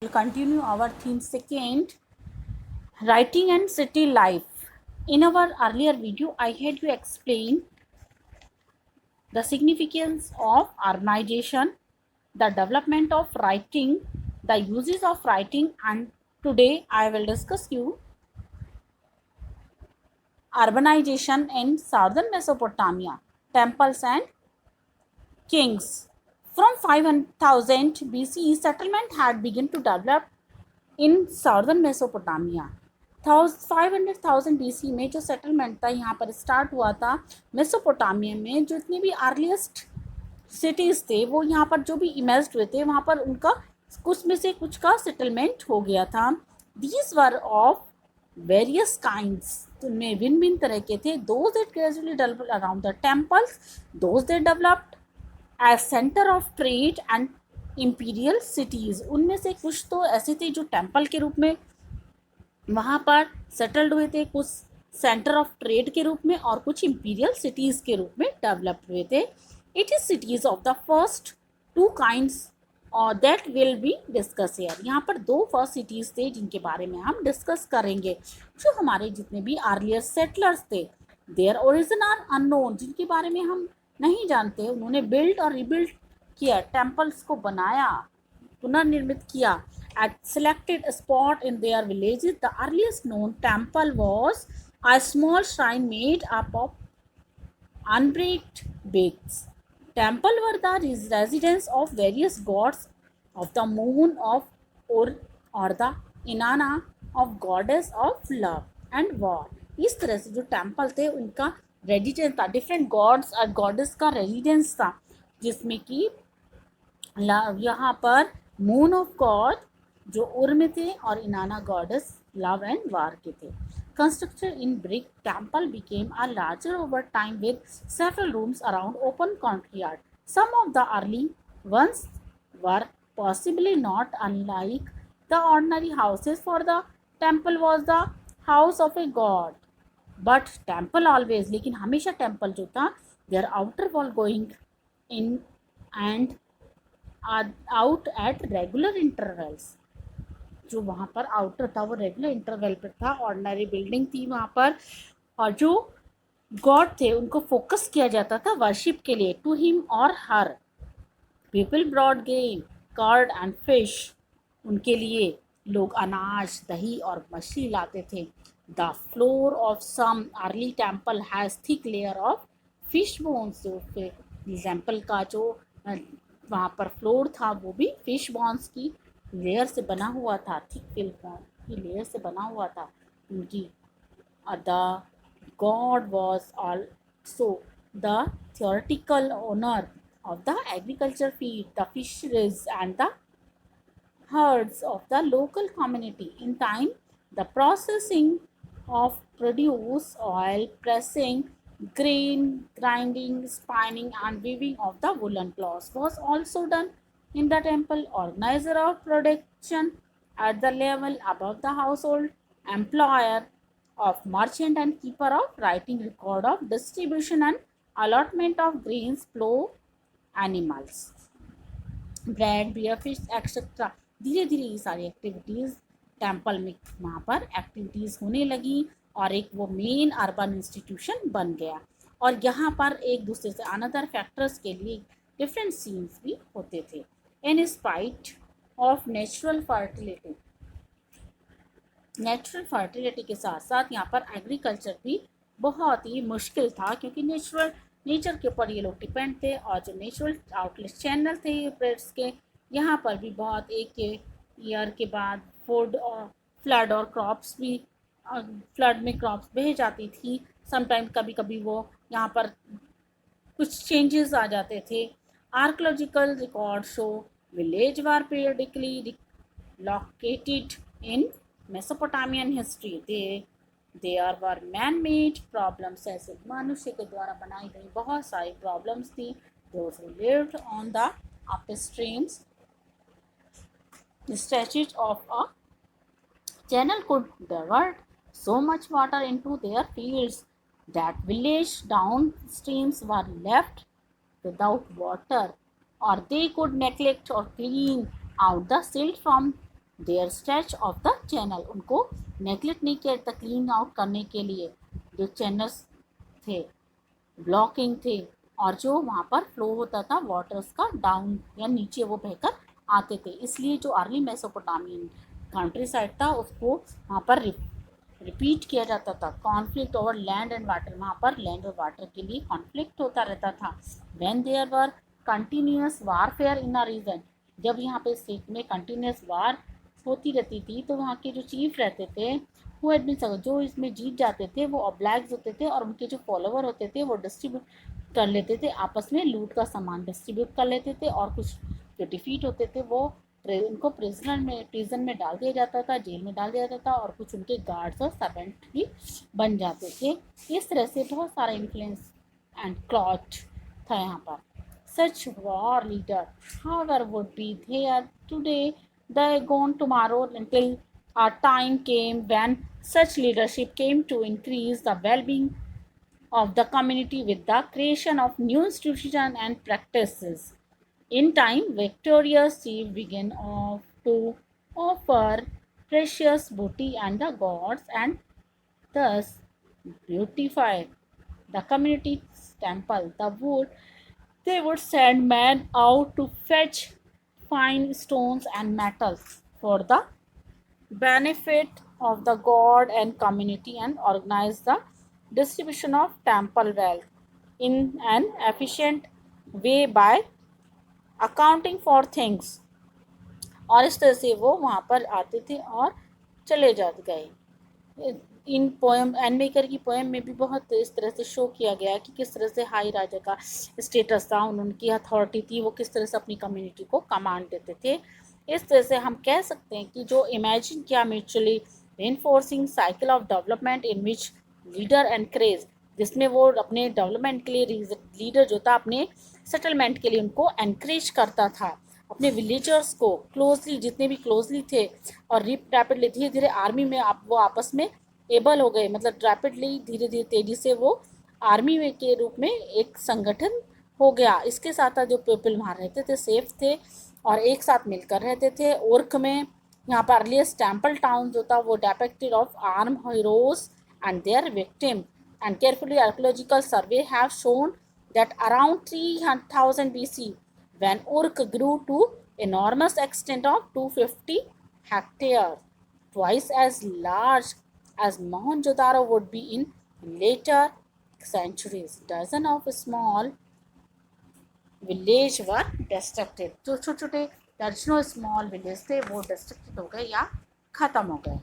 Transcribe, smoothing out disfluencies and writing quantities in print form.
We'll continue our theme second, writing and city life. In our earlier video, I had you explain the significance of urbanization, the development of writing, the uses of writing, and today I will discuss you urbanization in southern Mesopotamia, temples and kings. From 500,000 BCE, settlement had begun to develop in southern Mesopotamia 500,000 BC में जो settlement था यहाँ पर start हुआ था Mesopotamia में। जो इतनी भी अर्लीस्ट सिटीज़ थे वो यहाँ पर जो भी इमेज्ड हुए थे वहाँ पर उनका कुछ में से कुछ का सेटलमेंट हो गया था। These were of various kinds, उनमें भिन्न भिन्न तरह के थे। Those that gradually developed around the temples, those that developed as centre of trade and imperial cities. उनमें से कुछ तो ऐसे थे जो टेम्पल के रूप में वहाँ पर सेटल्ड हुए थे, कुछ सेंटर ऑफ ट्रेड के रूप में और कुछ इम्पीरियल सिटीज़ के रूप में डेवलप हुए थे। It is cities of the first two kinds और that will be discuss here. यहाँ पर दो फर्स्ट सिटीज़ थे जिनके बारे में हम डिस्कस करेंगे। जो हमारे जितने भी अर्लियर सेटलर्स थे, देयर ओरिजिन आर अननोन, जिनके बारे में हम नहीं जानते, उन्होंने बिल्ड और रिबिल्ड किया, टेम्पल्स को बनाया, पुनर्निर्मित किया at selected spot in their villages. The earliest known temple was a small shrine made up of unbreaked bricks. Temple were the residence of various gods of the moon of or the Inanna of goddess of love and war. इस तरह से जो temple थे उनका residence था, different God's और goddess का residence था, जिसमें कि यहाँ पर मून ऑफ गॉड जो उर में थे और इनाना गॉडेस लव एंड वार के थे। Constructed in brick, temple became a larger over time with several rooms around open courtyard. Some of the early ones were possibly not unlike the ordinary houses, for the temple was the house of a god. But temple always, लेकिन हमेशा temple जो था, their outer wall going in and out at regular intervals. जो वहाँ पर outer था वो regular interval पर था, ऑर्डिनरी बिल्डिंग थी वहाँ पर, और जो गॉड थे उनको फोकस किया जाता था वर्शिप के लिए, टू हिम और her. People brought game, curd and fish, उनके लिए लोग अनाज, दही और मछली लाते थे। The floor of some early temple has thick layer of fish bones, जो टेम्पल का जो वहाँ पर फ्लोर था वो भी फिश बोन्स की लेयर से बना हुआ था, थिक फिल्म की लेयर से बना हुआ था उनकी। The God was also the theoretical owner of the agriculture field, the fisheries and the herds of the local community. In time, the processing of produce, oil, pressing, grain, grinding, spinning and weaving of the woolen cloths was also done in the temple. Organizer of production at the level above the household, employer of merchant and keeper of writing record of distribution and allotment of grains, plow, animals, bread, beer, fish etcetera. धीरे धीरे ये सारी activities temple में वहाँ पर activities होने लगी और एक वो मेन अर्बन इंस्टीट्यूशन बन गया। और यहाँ पर एक दूसरे से अनदर फैक्टर्स के लिए डिफरेंट सीन्स भी होते थे। In spite of natural fertility के साथ साथ यहाँ पर एग्रीकल्चर भी बहुत ही मुश्किल था, क्योंकि नेचर के ऊपर ये लोग डिपेंड थे। और जो नेचुरल आउटलेट चैनल थे प्रेट्स के, यहाँ पर भी बहुत एक ईयर के बाद फूड और फ्लड और क्रॉप्स भी, फ्लड में क्रॉप्स बह जाती थी। समटाइम कभी कभी वो यहाँ पर कुछ चेंजेस आ जाते थे। Archaeological record show village were periodically located in Mesopotamian history. There were man made problems, ऐसे मनुष्य के द्वारा बनाई गई बहुत सारी प्रॉब्लम्स थी। Those who lived on the अपस्ट्रीम्स stretches of a channel could divert so much water into their fields that village downstreams were left without water, or they could neglect or clean out the silt from their stretch of the channel, उनको neglect नहीं किया था clean out करने के लिए जो channels थे, blocking थे, और जो वहाँ पर फ्लो होता था वाटर्स का डाउन या नीचे वो बहकर आते थे। इसलिए जो अर्ली मेसोपोटामियन कंट्री साइड था उसको वहाँ पर रिपीट किया जाता था। Conflict over land and water, वहाँ पर लैंड और वाटर के लिए कॉन्फ्लिक्ट होता रहता था। When there were continuous warfare in a region, जब यहाँ पे स्टेट में कंटिन्यूस वार होती रहती थी तो वहाँ के जो चीफ रहते थे वो एडमिन जो इसमें जीत जाते थे वो ऑब्लैक्स होते थे, और उनके जो फॉलोवर होते थे वो डिस्ट्रीब्यूट कर लेते थे, आपस में लूट का सामान डिस्ट्रीब्यूट कर लेते थे, और कुछ जो डिफीट होते थे वो उनको प्रिजन में डाल दिया जाता था, जेल में डाल दिया जाता था, और कुछ उनके गार्ड्स और सर्वेंट भी बन जाते थे। इस तरह से बहुत सारा इन्फ्लुएंस एंड क्लॉट था यहाँ पर। Such war leader, however, would be there today, they gone tomorrow, until a time came when such leadership came to increase the well-being of the community with the creation of new institutions and practices. In time, victorious chief began to offer precious booty and the gods, and thus beautify the community's temple. The wood they would send men out to fetch fine stones and metals for the benefit of the god and community, and organize the distribution of temple wealth in an efficient way by accounting for things। और इस तरह से वो वहाँ पर आते थे और चले जाते गए। इन पोएम एन मेकर की पोएम में भी बहुत इस तरह से शो किया गया कि किस तरह से हाई राजा का स्टेटस था, उनकी अथॉरिटी थी, वो किस तरह से अपनी कम्युनिटी को कमांड देते थे। इस तरह से हम कह सकते हैं कि जो इमेजिन किया mutually reinforcing cycle of development in which leader encourage, जिसमें वो अपने डेवलपमेंट के लिए लीडर जो था अपने सेटलमेंट के लिए उनको एनकरेज करता था, अपने विलेजर्स को क्लोजली जितने भी क्लोजली थे, और रैपिडली धीरे धीरे आर्मी में वो आपस में एबल हो गए, मतलब रैपिडली धीरे धीरे तेजी से वो आर्मी में के रूप में एक संगठन हो गया। इसके साथ जो पीपल वहाँ रहते थे सेफ थे और एक साथ मिलकर रहते थे। ओर्क में यहाँ पर अर्लीस्ट टेम्पल टाउन जो था वो depicted of arm heroes and their victim, and carefully archaeological survey have shown that around 3000 BC, when Uruk grew to enormous extent of 250 hectares, twice as large as Mohenjo-daro would be in later centuries, dozen of small village were destructed। जो छोटे छोटे दर्जनों small village थे वो distracted हो गए या ख़त्म हो गए।